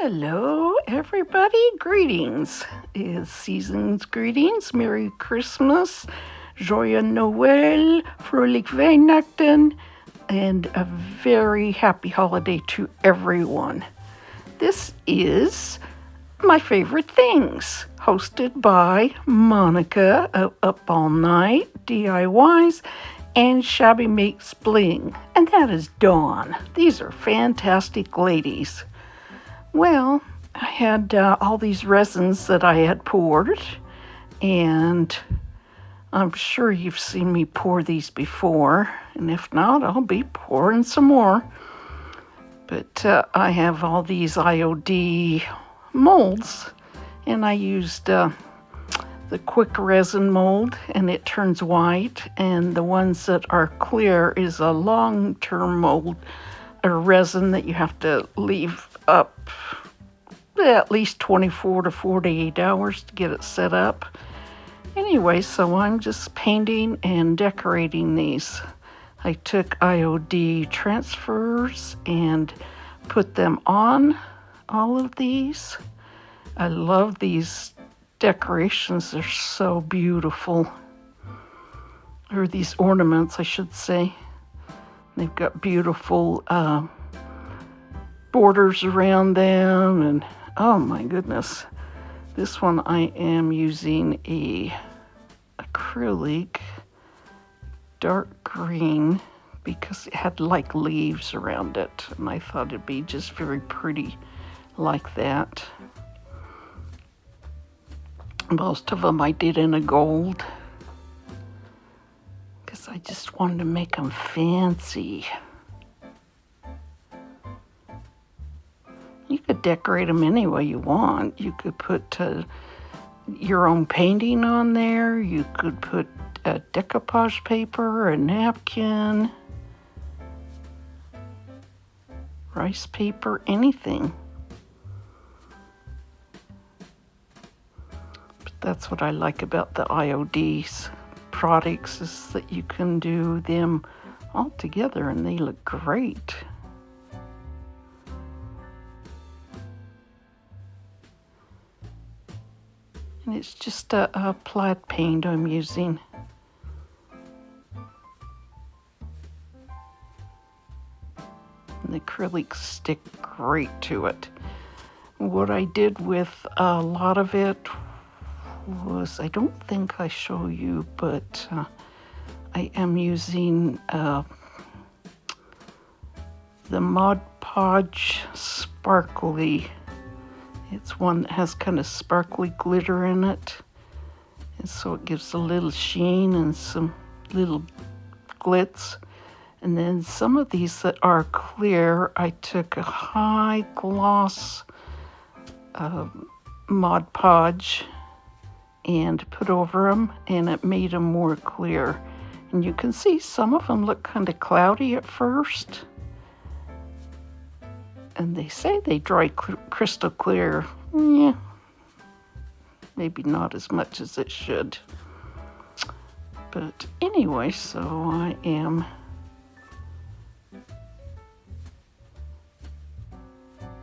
Hello, everybody. Greetings. It's season's greetings. Merry Christmas, Joyeux Noël, Fröhlich Weihnachten, and a very happy holiday to everyone. This is My Favorite Things, hosted by Monica of Up All Night, DIYs, and Shabby Makes Bling. And that is Dawn. These are fantastic ladies. Well, I had all these resins that I had poured, and I'm sure you've seen me pour these before, and if not, I'll be pouring some more. But I have all these IOD molds, and I used the quick resin mold, and it turns white, and the ones that are clear is a long-term mold, a resin that you have to leave up at least 24 to 48 hours to get it set up. Anyway, so I'm just painting and decorating these. I took IOD transfers and put them on all of these. I love these decorations. They're so beautiful. Or these ornaments, I should say. They've got beautiful borders around them, and oh my goodness. This one I am using a acrylic dark green because it had like leaves around it, and I thought it'd be just very pretty like that. Most of them I did in a gold because I just wanted to make them fancy. You could decorate them any way you want. You could put your own painting on there. You could put a decoupage paper, a napkin, rice paper, anything. But that's what I like about the IOD's products, is that you can do them all together and they look great. And it's just a plaid paint I'm using. And the acrylics stick great to it. What I did with a lot of it was, I don't think I show you, but I am using the Mod Podge Sparkly. It's one that has kind of sparkly glitter in it. And so it gives a little sheen and some little glitz. And then some of these that are clear, I took a high gloss Mod Podge and put over them, and it made them more clear. And you can see some of them look kind of cloudy at first. And they say they dry crystal clear. Yeah, maybe not as much as it should. But anyway, so I am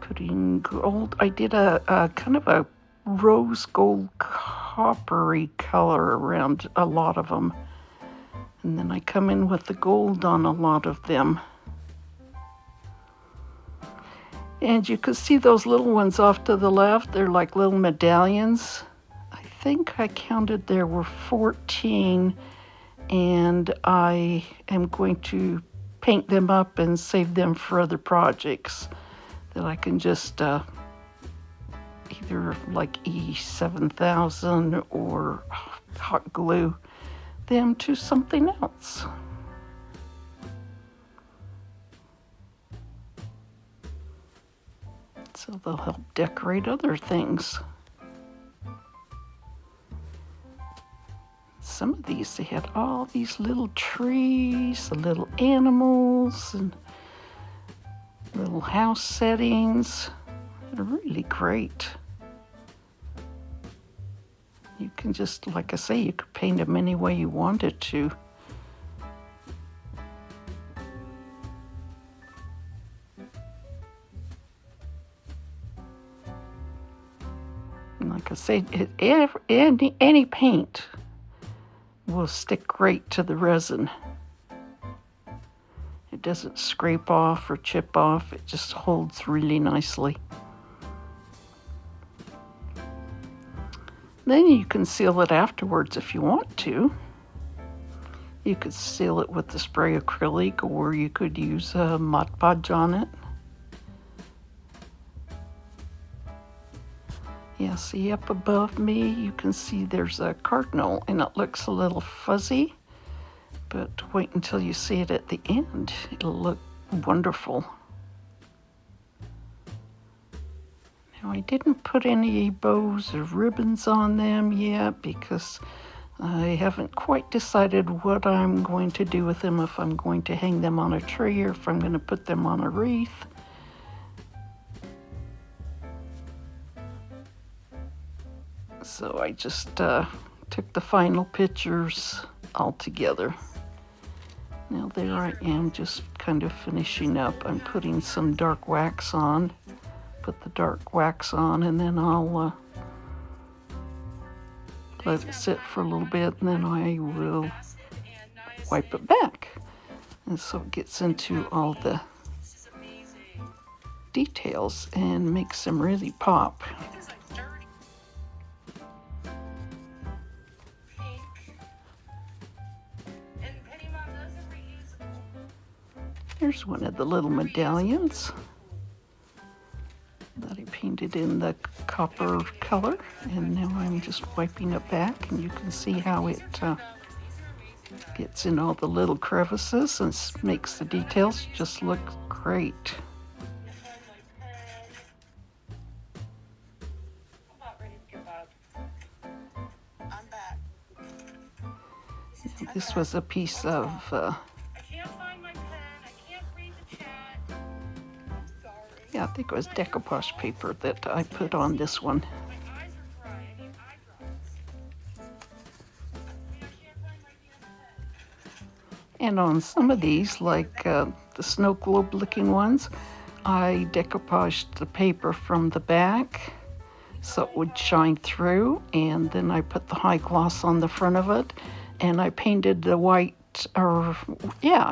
putting gold. I did a kind of a rose gold coppery color around a lot of them. And then I come in with the gold on a lot of them. And you can see those little ones off to the left. They're like little medallions. I think I counted there were 14, and I am going to paint them up and save them for other projects that I can just either like E7000 or hot glue them to something else. So they'll help decorate other things. Some of these, they had all these little trees, the little animals, and little house settings. They're really great. You can just, like I say, you could paint them any way you wanted to. Like I say, any paint will stick great to the resin. It doesn't scrape off or chip off. It just holds really nicely. Then you can seal it afterwards if you want to. You could seal it with the spray acrylic, or you could use a Mod Podge on it. Yeah, see up above me, you can see there's a cardinal, and it looks a little fuzzy, but wait until you see it at the end. It'll look wonderful. Now, I didn't put any bows or ribbons on them yet because I haven't quite decided what I'm going to do with them, if I'm going to hang them on a tree or if I'm going to put them on a wreath. So I just took the final pictures all together. Now there I am, just kind of finishing up. I'm putting some dark wax on. Put the dark wax on, and then I'll let it sit for a little bit, and then I will wipe it back. And so it gets into all the details and makes them really pop. Here's one of the little medallions that I painted in the copper color, and now I'm just wiping it back, and you can see how it gets in all the little crevices and makes the details just look great. Now, this was a piece of yeah, I think it was decoupage paper that I put on this one. And on some of these, like the snow globe looking ones, I decoupaged the paper from the back so it would shine through, and then I put the high gloss on the front of it, and I painted the white,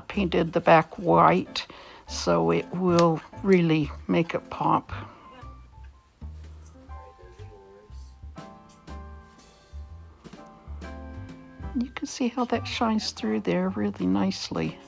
painted the back white so it will really make it pop. You can see how that shines through there really nicely.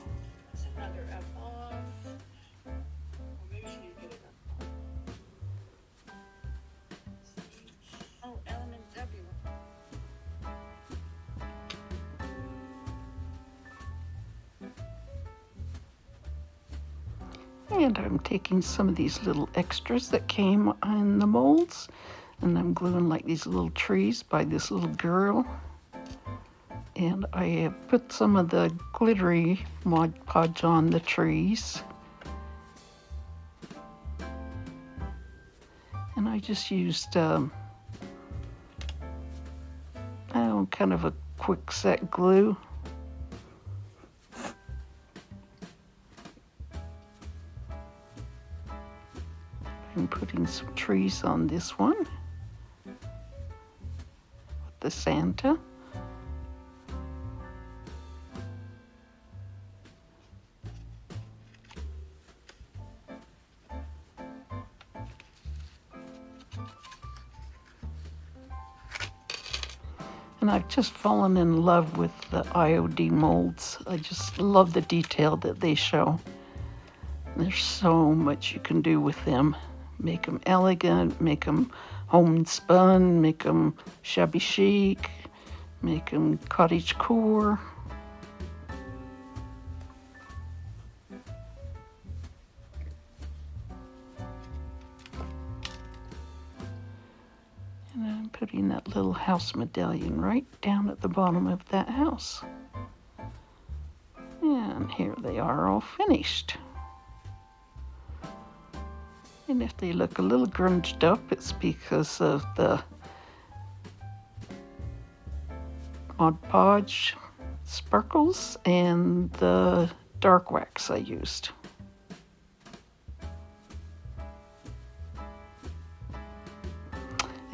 And I'm taking some of these little extras that came in the molds, and I'm gluing like these little trees by this little girl. And I have put some of the glittery Mod Podge on the trees. And I just used kind of a quick set glue. I'm putting some trees on this one with the Santa. And I've just fallen in love with the IOD molds. I just love the detail that they show. There's so much you can do with them. Make them elegant, make them homespun, make them shabby chic, make them cottage core. And I'm putting that little house medallion right down at the bottom of that house. And here they are all finished. And if they look a little grunged up, it's because of the Mod Podge sparkles and the dark wax I used.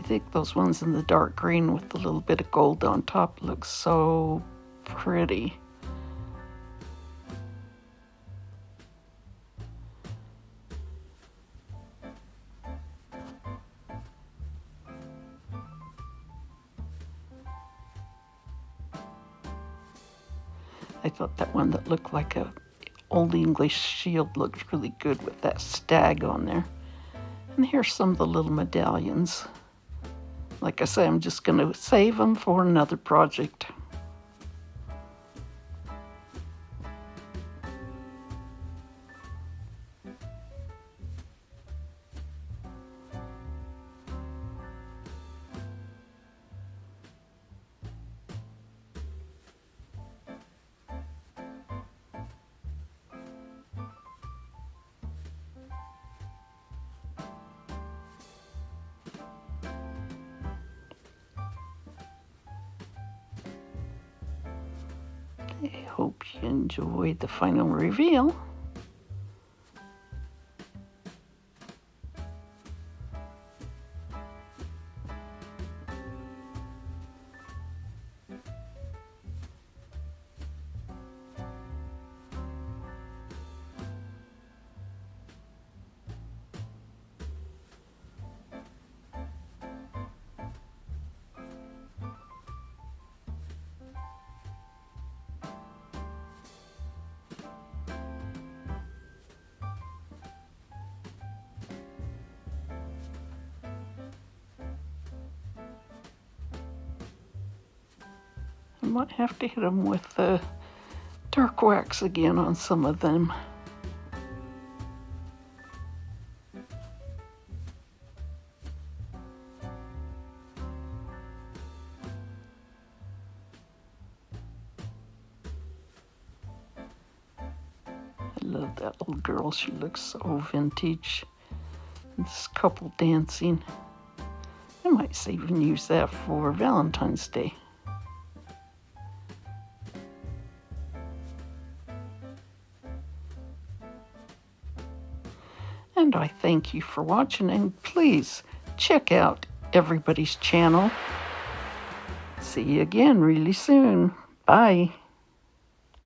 think those ones in the dark green with the little bit of gold on top look so pretty. I thought that one that looked like a Old English shield looked really good with that stag on there. And here's some of the little medallions. Like I say, I'm just going to save them for another project. I hope you enjoyed the final reveal. I might have to hit them with the dark wax again on some of them. I love that little girl. She looks so vintage. This couple dancing. I might even use that for Valentine's Day. And I thank you for watching, and please check out everybody's channel. See you again really soon. Bye.